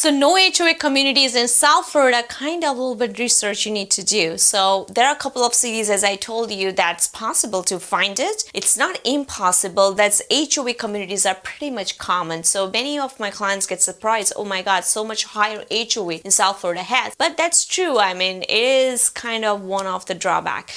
So no HOA communities in South Florida, kind of a little bit research you need to do. So there are a couple of cities, as I told you, that's possible to find it. It's not impossible. That's HOA communities are pretty much common. So many of my clients get surprised, oh my God, so much higher HOA in South Florida has. But that's true. I mean, it is kind of one of the drawback.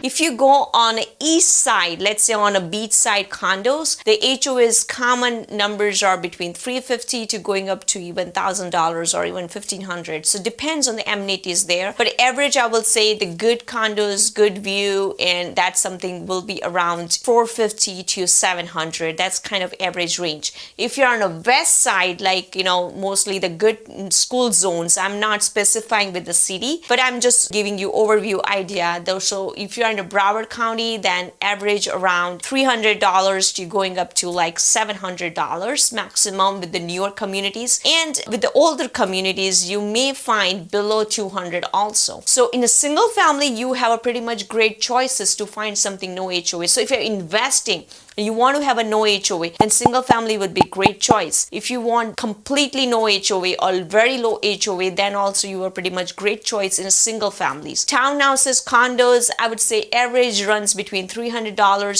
If you go on the east side, let's say on a beachside condos, the HOA's common numbers are between $350 to going up to even $1,000 or even $1,500. So depends on the amenities there. But average, I will say the good condos, good view, and that's something will be around $450 to $700. That's kind of average range. If you're on the west side, like, you know, mostly the good school zones, I'm not specifying with the city, but I'm just giving you overview idea though. So if you're in Broward County, then average around $300 to going up to like $700 maximum with the newer communities. And with the older communities, you may find below $200 also. So in a single family, you have a pretty much great choices to find something no HOA. So if you're investing, you want to have a no HOA, then single family would be a great choice. If you want completely no HOA or very low HOA, then also you are pretty much great choice in a single families. Townhouses, condos, I would say average runs between $300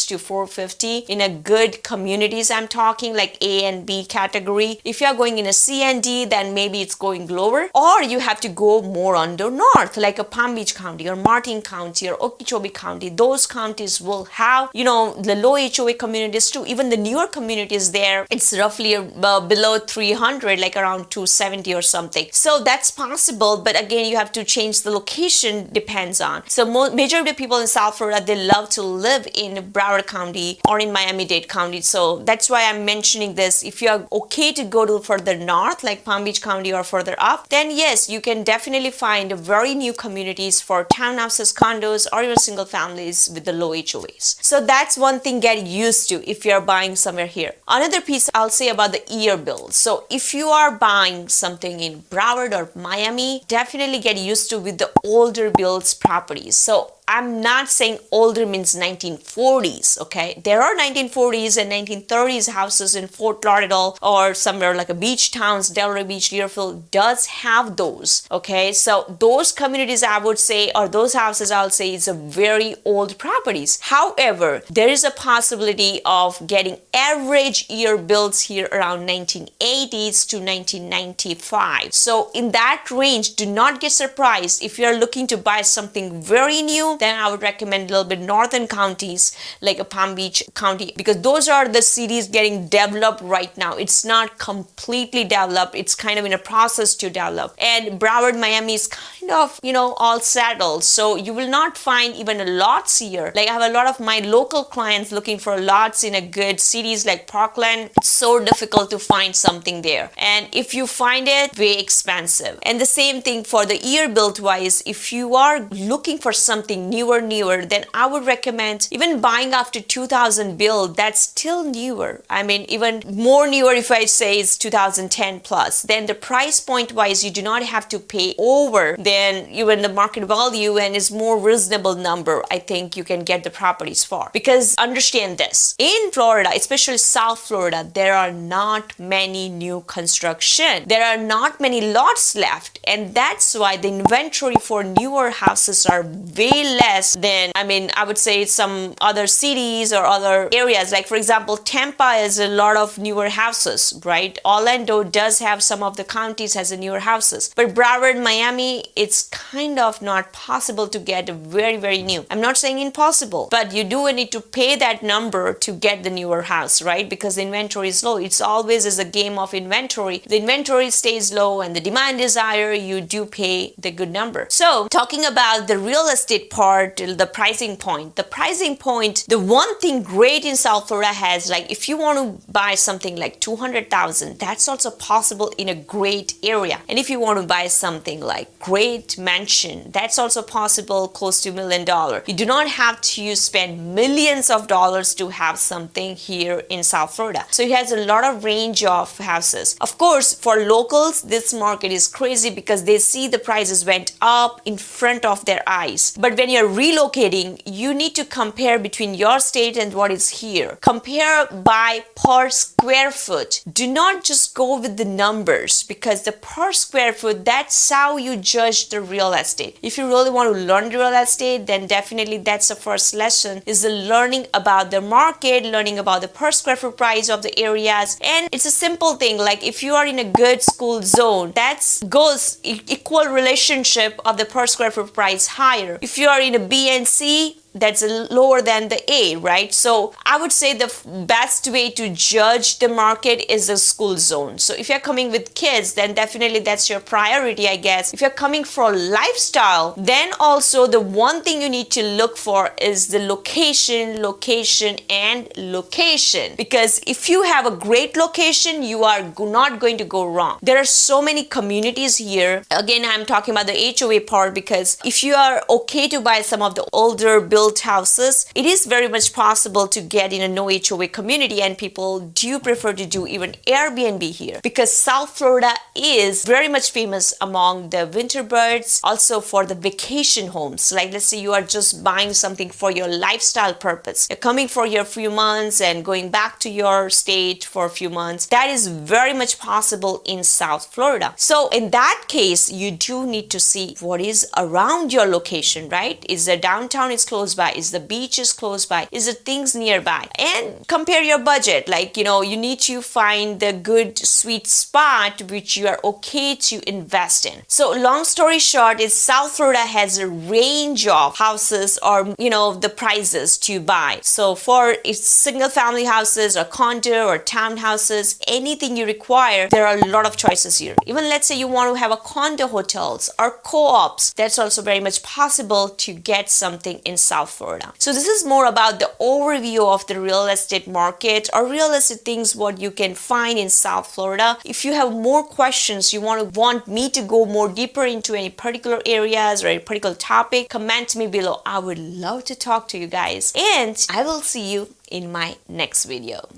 to $450 in a good communities. I'm talking like A and B category. If you are going in a C and D, then maybe it's going lower, or you have to go more on the north, like a Palm Beach County or Martin County or Okeechobee County. Those counties will have, you know, the low HOA communities too. Even the newer communities there, it's roughly below 300, like around 270 or something. So that's possible, but again, you have to change the location, depends on. So majority of people in South Florida, they love to live in Broward County or in Miami-Dade County. So that's why I'm mentioning this. If you are okay to go to further north, like Palm Beach County or further up, then yes, you can definitely find very new communities for townhouses, condos, or even single families with the low HOAs. So that's one thing get used to if you're buying somewhere here. Another piece I'll say about the year bills. So if you are buying something in Broward or Miami, definitely get used to with the older builds properties. So I'm not saying older means 1940s, okay? There are 1940s and 1930s houses in Fort Lauderdale or somewhere like a beach towns, Delray Beach, Deerfield does have those, okay? So those communities I would say, or those houses I'll say is a very old properties. However, there is a possibility of getting average year builds here around 1980s to 1995. So in that range, do not get surprised if you're looking to buy something very new. Then I would recommend a little bit northern counties like a Palm Beach County, because those are the cities getting developed right now. It's not completely developed. It's kind of in a process to develop. And Broward, Miami is kind of, you know, all settled. So you will not find even lots here. Like I have a lot of my local clients looking for lots in a good cities like Parkland. It's so difficult to find something there. And if you find it, very expensive. And the same thing for the year built wise, if you are looking for something newer, then I would recommend even buying after 2000 build. That's still newer. I mean, even more newer if I say is 2010 plus. Then the price point wise, you do not have to pay over than even the market value, and is more reasonable number I think you can get the properties for. Because understand this, in Florida, especially South Florida, there are not many new construction. There are not many lots left, and that's why the inventory for newer houses are way less than, I mean, I would say some other cities or other areas. Like for example, Tampa is a lot of newer houses, right? Orlando does have some of the counties has a newer houses, but Broward, Miami, it's kind of not possible to get very new. I'm not saying impossible, but you do need to pay that number to get the newer house, right? Because the inventory is low. It's always is a game of inventory. The inventory stays low and the demand is higher, you do pay the good number. So talking about the real estate part part, the pricing point. The pricing point, the one thing great in South Florida has, like if you want to buy something like 200,000, that's also possible in a great area. And if you want to buy something like great mansion, that's also possible close to $1 million. You do not have to spend millions of dollars to have something here in South Florida. So it has a lot of range of houses. Of course, for locals, this market is crazy because they see the prices went up in front of their eyes. But when you're relocating, you need to compare between your state and what is here. Compare by per square foot. Do not just go with the numbers, because the per square foot, that's how you judge the real estate. If you really want to learn real estate, then definitely that's the first lesson, is the learning about the market, learning about the per square foot price of the areas. And it's a simple thing, like if you are in a good school zone, that's goes equal relationship of the per square foot price higher. If you are in a B and C, that's lower than the A, right? So I would say the best way to judge the market is the school zone. So if you're coming with kids, then definitely that's your priority, I guess. If you're coming for lifestyle, then also the one thing you need to look for is the location, and location. Because if you have a great location, you are not going to go wrong. There are so many communities here. Again, I'm talking about the HOA part, because if you are okay to buy some of the older built houses, it is very much possible to get in a no HOA community, and people do prefer to do even Airbnb here, because South Florida is very much famous among the winter birds, also for the vacation homes. Like let's say you are just buying something for your lifestyle purpose. You're coming for your few months and going back to your state for a few months. That is very much possible in South Florida. So in that case, you do need to see what is around your location, right? Is the downtown is close by? Is the beach is close by? Is the things nearby? And compare your budget. Like, you know, you need to find the good sweet spot which you are okay to invest in. So long story short is South Florida has a range of houses, or you know, the prices to buy. So for single family houses or condo or townhouses, anything you require, there are a lot of choices here. Even let's say you want to have a condo hotels or co-ops, that's also very much possible to get something in South Florida. So this is more about the overview of the real estate market or real estate things what you can find in South Florida. If you have more questions, you want me to go more deeper into any particular areas or a particular topic, comment me below. I would love to talk to you guys, and I will see you in my next video.